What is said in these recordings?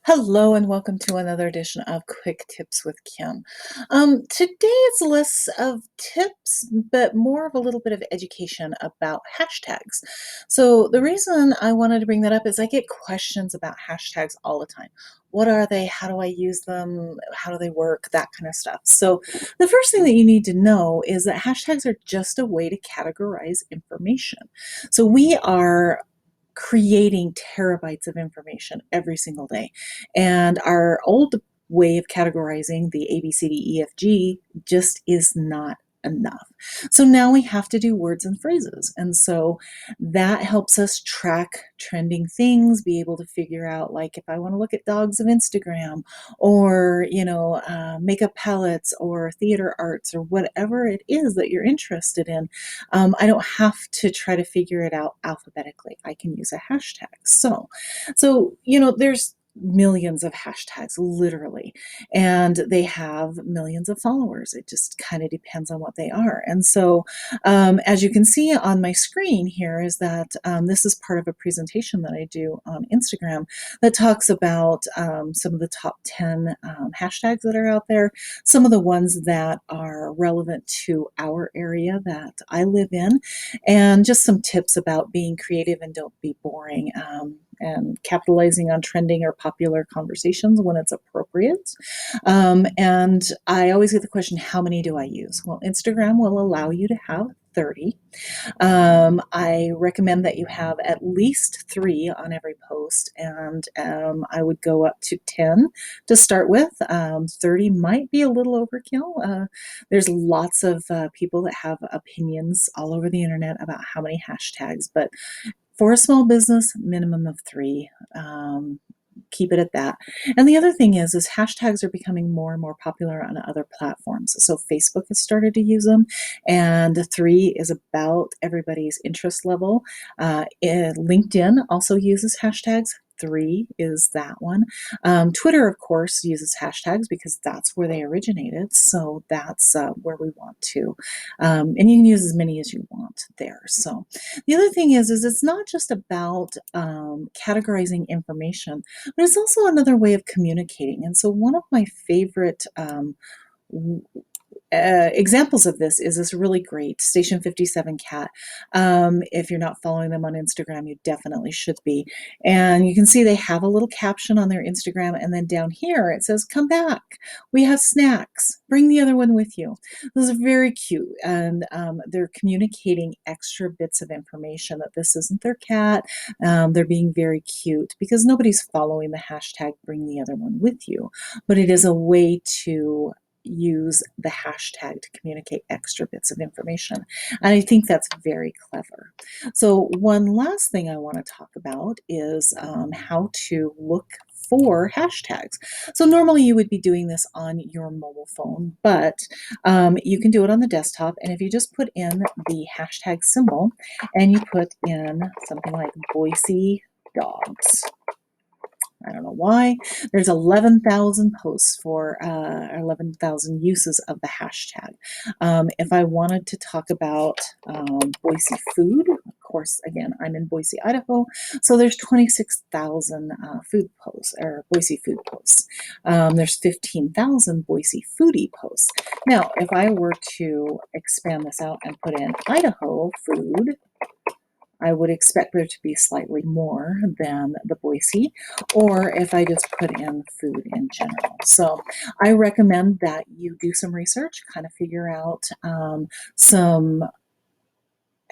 Hello and welcome to another edition of Quick Tips with Kim. Today it's less of tips, but more of a little bit of education about hashtags. So the reason I wanted to bring that up is I get questions about hashtags all the time. What are they? How do I use them? How do they work? That kind of stuff. So the first thing that you need to know is that hashtags are just a way to categorize information. So we are creating terabytes of information every single day. And our old way of categorizing the A, B, C, D, E, F, G just is not enough. So now we have to do words and phrases. And so that helps us track trending things, be able to figure out, like, if I want to look at dogs of Instagram or, makeup palettes or theater arts or whatever it is that you're interested in, I don't have to try to figure it out alphabetically. I can use a hashtag. There's millions of hashtags, literally, and they have millions of followers. It just kind of depends on what they are. And so, as you can see on my screen here, is that this is part of a presentation that I do on Instagram that talks about some of the top 10 hashtags that are out there, some of the ones that are relevant to our area that I live in, and just some tips about being creative and don't be boring. And capitalizing on trending or popular conversations when it's appropriate. And I always get the question, how many do I use? Well, Instagram will allow you to have 30. I recommend that you have at least 3 on every post, and I would go up to 10 to start with. 30 might be a little overkill. There's lots of people that have opinions all over the internet about how many hashtags, but for a small business, minimum of 3. Keep it at that. And the other thing is hashtags are becoming more and more popular on other platforms. So Facebook has started to use them, and 3 is about everybody's interest level. LinkedIn also uses hashtags. 3 is that one. Twitter, of course, uses hashtags because that's where they originated. So that's where we want to. And you can use as many as you want there. So the other thing is it's not just about categorizing information, but it's also another way of communicating. And so one of my favorite examples of this is this really great Station 57 cat. If you're not following them on Instagram, you definitely should be. And you can see they have a little caption on their Instagram, and then down here it says, "Come back, we have snacks, bring the other one with you." Those are very cute, and they're communicating extra bits of information that this isn't their cat. They're being very cute because nobody's following the hashtag "bring the other one with you," but it is a way to use the hashtag to communicate extra bits of information. And I think that's very clever. So one last thing I want to talk about is how to look for hashtags. So normally you would be doing this on your mobile phone, but you can do it on the desktop. And if you just put in the hashtag symbol and you put in something like Boise dogs, I don't know why. There's 11,000 posts for 11,000 uses of the hashtag. If I wanted to talk about Boise food, of course, again, I'm in Boise, Idaho, so there's 26,000 food posts, or Boise food posts. There's 15,000 Boise foodie posts. Now, if I were to expand this out and put in Idaho food, I would expect there to be slightly more than the Boise, or if I just put in food in general. So I recommend that you do some research, kind of figure out some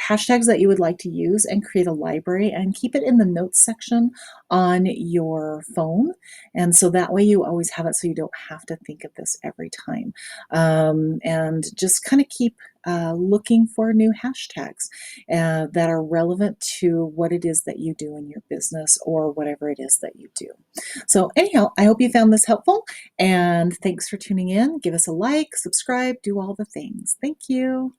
hashtags that you would like to use and create a library and keep it in the notes section on your phone. And so that way you always have it so you don't have to think of this every time. And just kind of keep looking for new hashtags that are relevant to what it is that you do in your business or whatever it is that you do. So anyhow, I hope you found this helpful, and thanks for tuning in. Give us a like, subscribe, do all the things. Thank you.